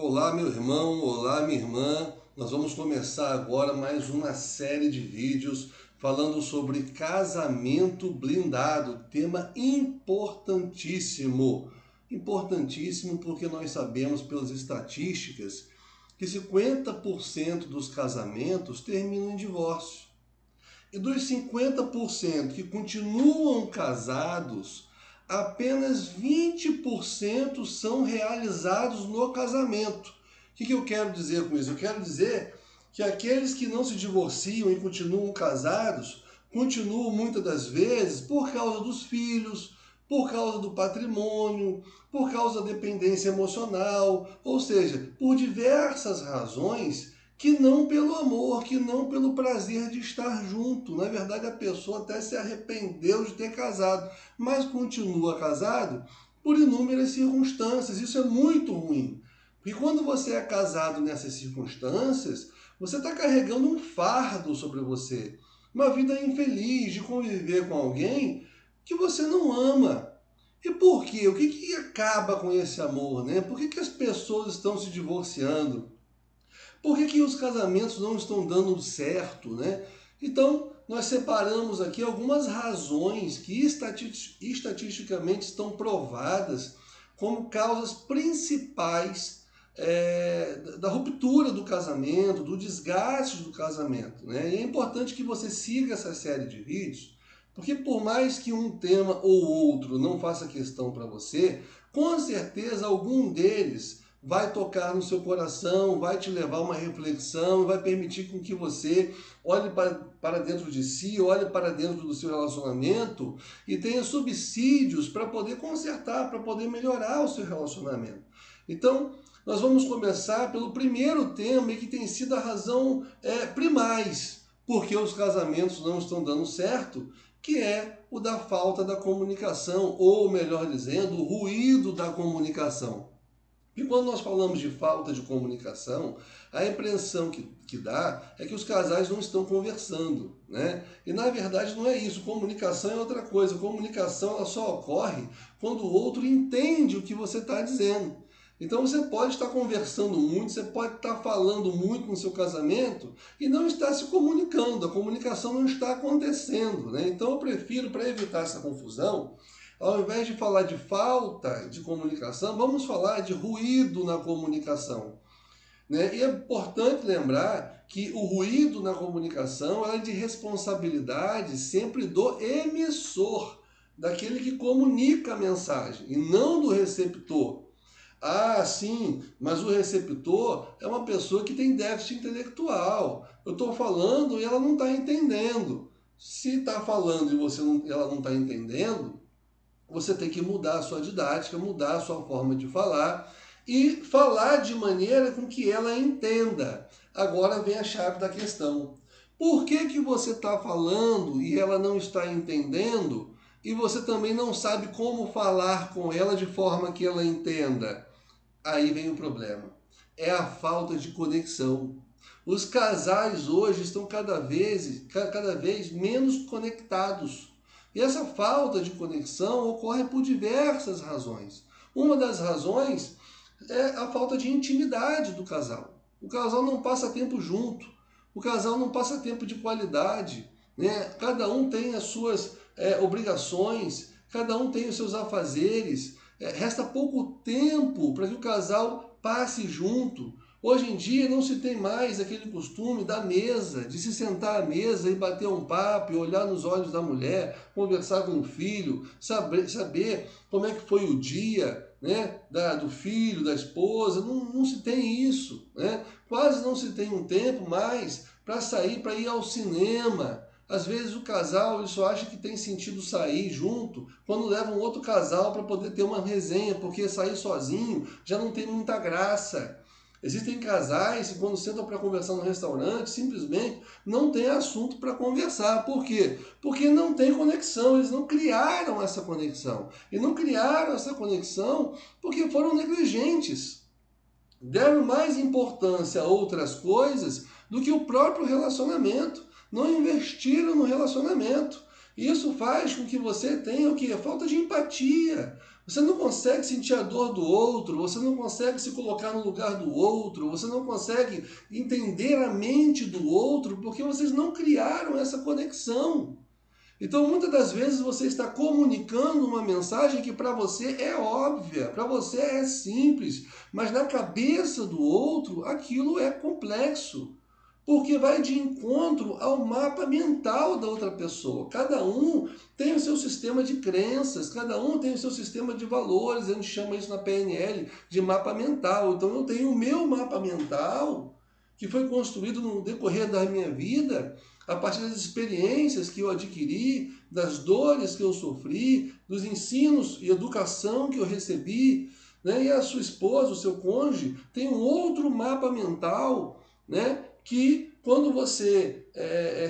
Olá, meu irmão, olá, minha irmã. Nós vamos começar agora mais uma série de vídeos falando sobre casamento blindado, tema importantíssimo. Importantíssimo porque nós sabemos pelas estatísticas que 50% dos casamentos terminam em divórcio. E dos 50% que continuam casados, apenas 20% são realizados no casamento. O que eu quero dizer com isso? Eu quero dizer que aqueles que não se divorciam e continuam casados, continuam muitas das vezes por causa dos filhos, por causa do patrimônio, por causa da dependência emocional, ou seja, por diversas razões que não pelo amor, que não pelo prazer de estar junto. Na verdade, a pessoa até se arrependeu de ter casado, mas continua casado por inúmeras circunstâncias. Isso é muito ruim. Porque quando você é casado nessas circunstâncias, você está carregando um fardo sobre você. Uma vida infeliz de conviver com alguém que você não ama. E por quê? O que acaba com esse amor, né? Por que as pessoas estão se divorciando? Por que os casamentos não estão dando certo, né? Então, nós separamos aqui algumas razões que estatisticamente estão provadas como causas principais da ruptura do casamento, do desgaste do casamento, né? E é importante que você siga essa série de vídeos, porque por mais que um tema ou outro não faça questão para você, com certeza algum deles vai tocar no seu coração, vai te levar a uma reflexão, vai permitir com que você olhe para dentro de si, olhe para dentro do seu relacionamento e tenha subsídios para poder consertar, para poder melhorar o seu relacionamento. Então, nós vamos começar pelo primeiro tema que tem sido a razão primais porque os casamentos não estão dando certo, que é o da falta da comunicação, ou melhor dizendo, o ruído da comunicação. E quando nós falamos de falta de comunicação, a impressão que dá é que os casais não estão conversando, né? E na verdade não é isso. Comunicação é outra coisa. Comunicação ela só ocorre quando o outro entende o que você está dizendo. Então você pode estar conversando muito, você pode estar falando muito no seu casamento e não está se comunicando. A comunicação não está acontecendo, né? Então eu prefiro, para evitar essa confusão, ao invés de falar de falta de comunicação, vamos falar de ruído na comunicação, né? E é importante lembrar que o ruído na comunicação é de responsabilidade sempre do emissor, daquele que comunica a mensagem, e não do receptor. Ah, sim, mas o receptor é uma pessoa que tem déficit intelectual. Eu estou falando e ela não está entendendo. Se está falando e ela não está entendendo, você tem que mudar a sua didática, mudar a sua forma de falar e falar de maneira com que ela entenda. Agora vem a chave da questão. Por que você está falando e ela não está entendendo e você também não sabe como falar com ela de forma que ela entenda? Aí vem o problema. É a falta de conexão. Os casais hoje estão cada vez menos conectados. E essa falta de conexão ocorre por diversas razões. Uma das razões é a falta de intimidade do casal. O casal não passa tempo junto, o casal não passa tempo de qualidade, né? Cada um tem as suas obrigações, cada um tem os seus afazeres, resta pouco tempo para que o casal passe junto. Hoje em dia não se tem mais aquele costume da mesa, de se sentar à mesa e bater um papo, e olhar nos olhos da mulher, conversar com o filho, saber como é que foi o dia, né, do filho, da esposa. Não se tem isso, né? Quase não se tem um tempo mais para sair, para ir ao cinema. Às vezes o casal ele só acha que tem sentido sair junto quando leva um outro casal para poder ter uma resenha, porque sair sozinho já não tem muita graça. Existem casais que quando sentam para conversar no restaurante, simplesmente não tem assunto para conversar. Por quê? Porque não tem conexão, eles não criaram essa conexão. E não criaram essa conexão porque foram negligentes. Deram mais importância a outras coisas do que o próprio relacionamento. Não investiram no relacionamento. Isso faz com que você tenha o quê? Falta de empatia. Você não consegue sentir a dor do outro, você não consegue se colocar no lugar do outro, você não consegue entender a mente do outro, porque vocês não criaram essa conexão. Então, muitas das vezes você está comunicando uma mensagem que para você é óbvia, para você é simples, mas na cabeça do outro aquilo é complexo, porque vai de encontro ao mapa mental da outra pessoa. Cada um tem o seu sistema de crenças, cada um tem o seu sistema de valores, a gente chama isso na PNL de mapa mental. Então, eu tenho o meu mapa mental, que foi construído no decorrer da minha vida, a partir das experiências que eu adquiri, das dores que eu sofri, dos ensinos e educação que eu recebi, né? E a sua esposa, o seu cônjuge, tem um outro mapa mental, né? Que quando você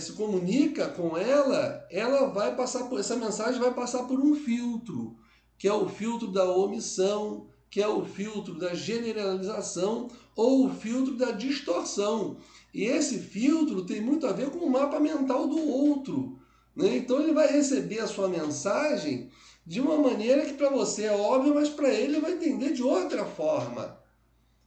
se comunica com ela vai passar por, essa mensagem vai passar por um filtro, que é o filtro da omissão, que é o filtro da generalização ou o filtro da distorção. E esse filtro tem muito a ver com o mapa mental do outro, né? Então ele vai receber a sua mensagem de uma maneira que para você é óbvia, mas para ele vai entender de outra forma.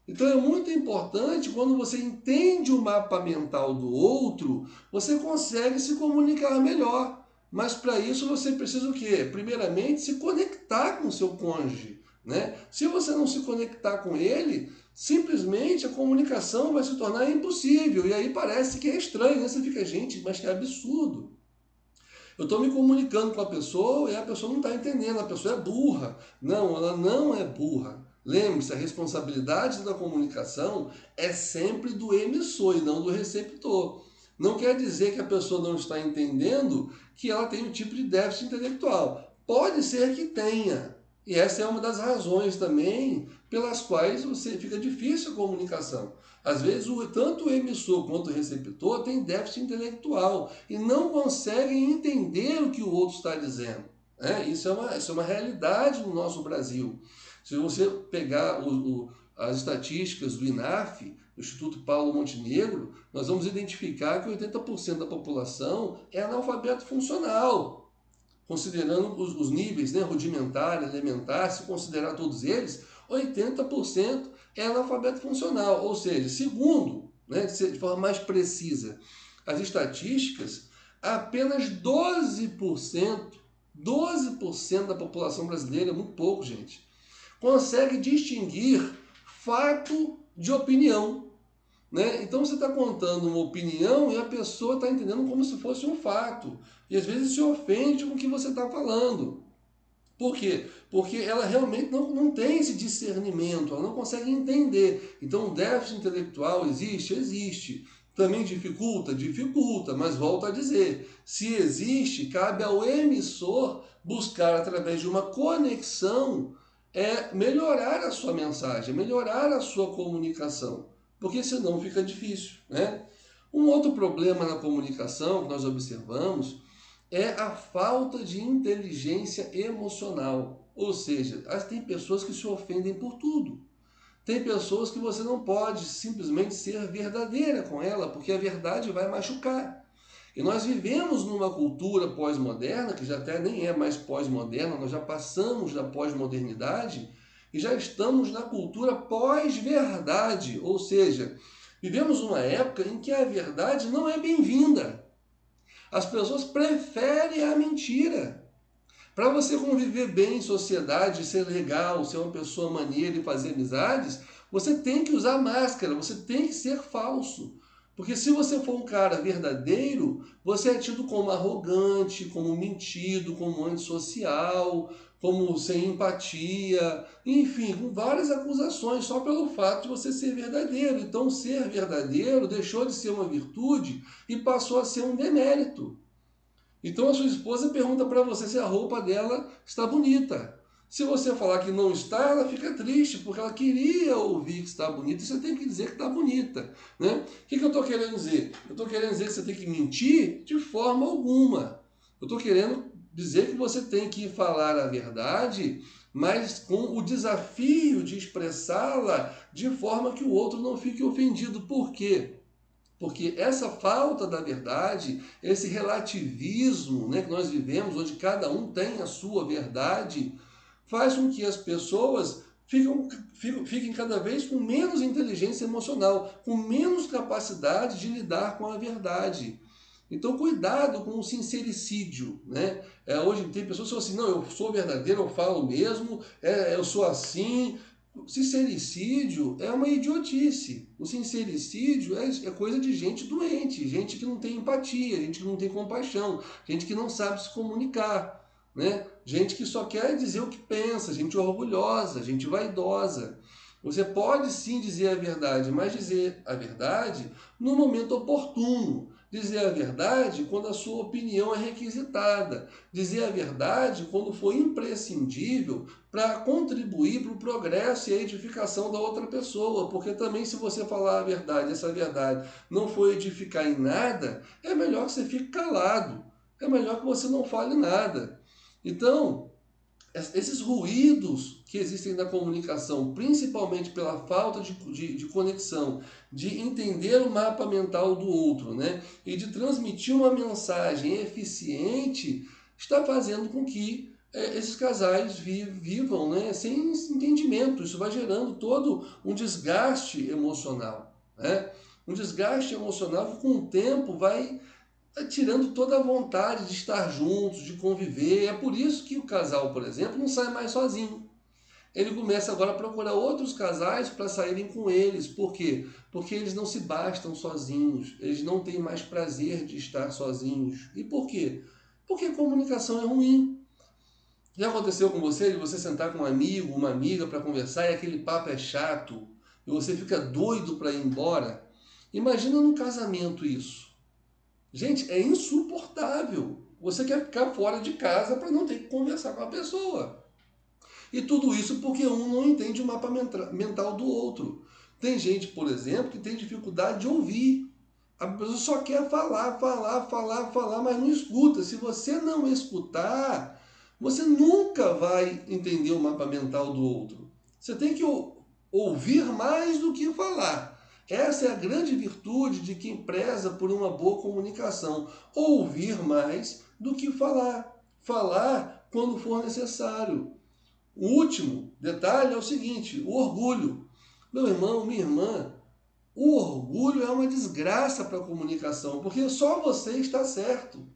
Então é muito importante, quando você entende o mapa mental do outro, você consegue se comunicar melhor. Mas para isso você precisa o quê? Primeiramente, se conectar com o seu cônjuge, né? Se você não se conectar com ele, simplesmente a comunicação vai se tornar impossível. E aí parece que é estranho, né? Você fica, gente, mas que absurdo. Eu estou me comunicando com a pessoa e a pessoa não está entendendo, a pessoa é burra. Não, ela não é burra. Lembre-se, a responsabilidade da comunicação é sempre do emissor e não do receptor. Não quer dizer que a pessoa não está entendendo que ela tem um tipo de déficit intelectual. Pode ser que tenha. E essa é uma das razões também pelas quais você fica difícil a comunicação. Às vezes, tanto o emissor quanto o receptor tem déficit intelectual e não conseguem entender o que o outro está dizendo. Isso é uma realidade no nosso Brasil. Se você pegar as estatísticas do INAF, do Instituto Paulo Montenegro, nós vamos identificar que 80% da população é analfabeto funcional. Considerando os níveis, né, rudimentar, elementar, se considerar todos eles, 80% é analfabeto funcional. Ou seja, segundo, né, de forma mais precisa, as estatísticas, apenas 12% da população brasileira, é muito pouco, gente, consegue distinguir fato de opinião. Né? Então você está contando uma opinião e a pessoa está entendendo como se fosse um fato. E às vezes se ofende com o que você está falando. Por quê? Porque ela realmente não tem esse discernimento, ela não consegue entender. Então o déficit intelectual existe? Existe. Também dificulta? Dificulta, mas volto a dizer, se existe, cabe ao emissor buscar através de uma conexão melhorar a sua mensagem, melhorar a sua comunicação, porque senão fica difícil, né? Um outro problema na comunicação que nós observamos é a falta de inteligência emocional. Ou seja, tem pessoas que se ofendem por tudo. Tem pessoas que você não pode simplesmente ser verdadeira com ela, porque a verdade vai machucar. E nós vivemos numa cultura pós-moderna, que já até nem é mais pós-moderna, nós já passamos da pós-modernidade e já estamos na cultura pós-verdade. Ou seja, vivemos uma época em que a verdade não é bem-vinda. As pessoas preferem a mentira. Para você conviver bem em sociedade, ser legal, ser uma pessoa maneira e fazer amizades, você tem que usar máscara, você tem que ser falso. Porque se você for um cara verdadeiro, você é tido como arrogante, como mentido, como antissocial, como sem empatia, enfim, com várias acusações só pelo fato de você ser verdadeiro. Então, ser verdadeiro deixou de ser uma virtude e passou a ser um demérito. Então a sua esposa pergunta para você se a roupa dela está bonita. Se você falar que não está, ela fica triste, porque ela queria ouvir que está bonita, e você tem que dizer que está bonita. Né? O que eu estou querendo dizer? Eu estou querendo dizer que você tem que mentir de forma alguma. Eu estou querendo dizer que você tem que falar a verdade, mas com o desafio de expressá-la de forma que o outro não fique ofendido. Por quê? Porque essa falta da verdade, esse relativismo, né, que nós vivemos, onde cada um tem a sua verdade, faz com que as pessoas fiquem cada vez com menos inteligência emocional, com menos capacidade de lidar com a verdade. Então, cuidado com o sincericídio, né? Hoje tem pessoas que falam assim, não, eu sou verdadeiro, eu falo mesmo, eu sou assim. O sincericídio é uma idiotice. O sincericídio é coisa de gente doente, gente que não tem empatia, gente que não tem compaixão, gente que não sabe se comunicar, né? Gente que só quer dizer o que pensa, gente orgulhosa, gente vaidosa. Você pode sim dizer a verdade, mas dizer a verdade no momento oportuno. Dizer a verdade quando a sua opinião é requisitada. Dizer a verdade quando for imprescindível para contribuir para o progresso e a edificação da outra pessoa. Porque também se você falar a verdade, essa verdade não for edificar em nada, é melhor que você fique calado. É melhor que você não fale nada. Então, esses ruídos que existem na comunicação, principalmente pela falta de conexão, de entender o mapa mental do outro, né, e de transmitir uma mensagem eficiente, está fazendo com que esses casais vivam, né, sem entendimento. Isso vai gerando todo um desgaste emocional, né? Um desgaste emocional que com o tempo vai tirando toda a vontade de estar juntos, de conviver. É por isso que o casal, por exemplo, não sai mais sozinho. Ele começa agora a procurar outros casais para saírem com eles. Por quê? Porque eles não se bastam sozinhos. Eles não têm mais prazer de estar sozinhos. E por quê? Porque a comunicação é ruim. Já aconteceu com você de você sentar com um amigo, uma amiga para conversar e aquele papo é chato e você fica doido para ir embora? Imagina num casamento isso. Gente, é insuportável. Você quer ficar fora de casa para não ter que conversar com a pessoa. E tudo isso porque um não entende o mapa mental do outro. Tem gente, por exemplo, que tem dificuldade de ouvir. A pessoa só quer falar, mas não escuta. Se você não escutar, você nunca vai entender o mapa mental do outro. Você tem que ouvir mais do que falar. Essa é a grande virtude de quem preza por uma boa comunicação. Ouvir mais do que falar. Falar quando for necessário. O último detalhe é o seguinte, o orgulho. Meu irmão, minha irmã, o orgulho é uma desgraça para a comunicação, porque só você está certo,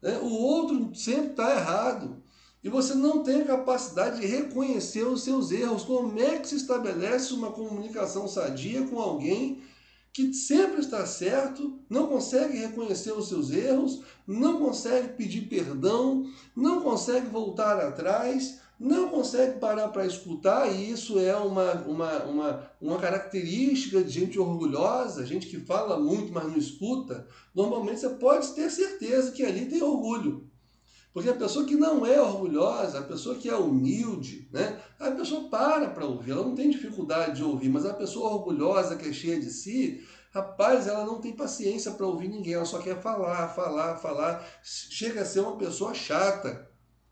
né? O outro sempre está errado. E você não tem a capacidade de reconhecer os seus erros. Como é que se estabelece uma comunicação sadia com alguém que sempre está certo, não consegue reconhecer os seus erros, não consegue pedir perdão, não consegue voltar atrás, não consegue parar para escutar, e isso é uma característica de gente orgulhosa, gente que fala muito, mas não escuta. Normalmente você pode ter certeza que ali tem orgulho. Porque a pessoa que não é orgulhosa, a pessoa que é humilde, né? A pessoa para ouvir, ela não tem dificuldade de ouvir, mas a pessoa orgulhosa, que é cheia de si, rapaz, ela não tem paciência para ouvir ninguém, ela só quer falar, chega a ser uma pessoa chata.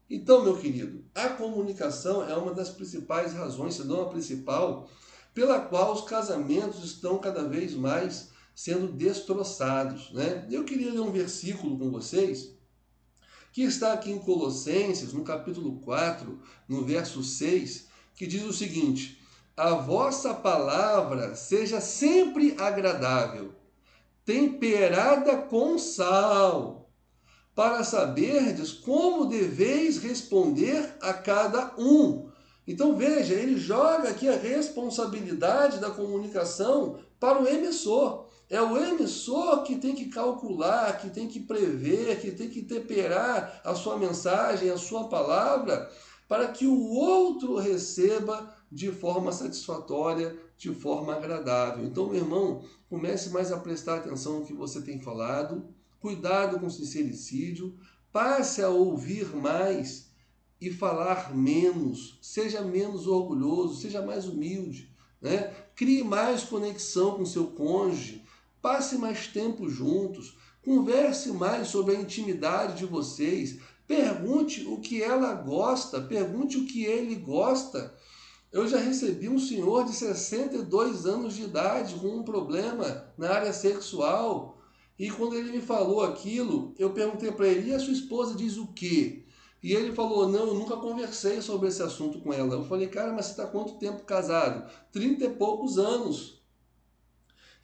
Então, meu querido, a comunicação é uma das principais razões, se não a principal, pela qual os casamentos estão cada vez mais sendo destroçados, né? Eu queria ler um versículo com vocês, que está aqui em Colossenses, no capítulo 4, no verso 6, que diz o seguinte: a vossa palavra seja sempre agradável, temperada com sal, para saberdes como deveis responder a cada um. Então veja, ele joga aqui a responsabilidade da comunicação para o emissor. É o emissor que tem que calcular, que tem que prever, que tem que temperar a sua mensagem, a sua palavra, para que o outro receba de forma satisfatória, de forma agradável. Então, meu irmão, comece mais a prestar atenção no que você tem falado, cuidado com o sincericídio, passe a ouvir mais e falar menos, seja menos orgulhoso, seja mais humilde, né? Crie mais conexão com seu cônjuge, passe mais tempo juntos, converse mais sobre a intimidade de vocês, pergunte o que ela gosta, pergunte o que ele gosta. Eu já recebi um senhor de 62 anos de idade com um problema na área sexual, e quando ele me falou aquilo, eu perguntei para ele, e a sua esposa diz o quê? E ele falou, não, eu nunca conversei sobre esse assunto com ela. Eu falei, cara, mas você está quanto tempo casado? 30 e poucos anos.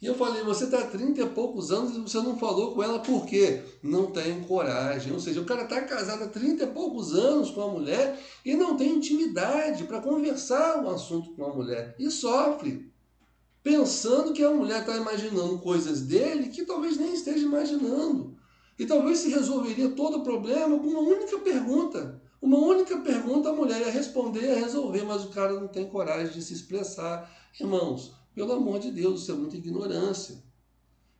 E eu falei, você está há 30 e poucos anos e você não falou com ela por quê? Não tem coragem. Ou seja, o cara está casado há 30 e poucos anos com a mulher e não tem intimidade para conversar o assunto com a mulher. E sofre, pensando que a mulher está imaginando coisas dele que talvez nem esteja imaginando. E talvez se resolveria todo o problema com uma única pergunta. Uma única pergunta a mulher ia responder, ia resolver, mas o cara não tem coragem de se expressar. Irmãos, pelo amor de Deus, isso é muita ignorância.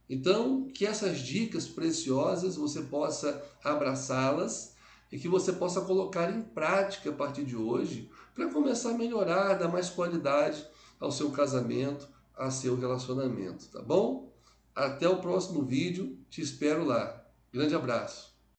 Então, que essas dicas preciosas você possa abraçá-las e que você possa colocar em prática a partir de hoje para começar a melhorar, dar mais qualidade ao seu casamento, ao seu relacionamento, tá bom? Até o próximo vídeo, te espero lá. Grande abraço.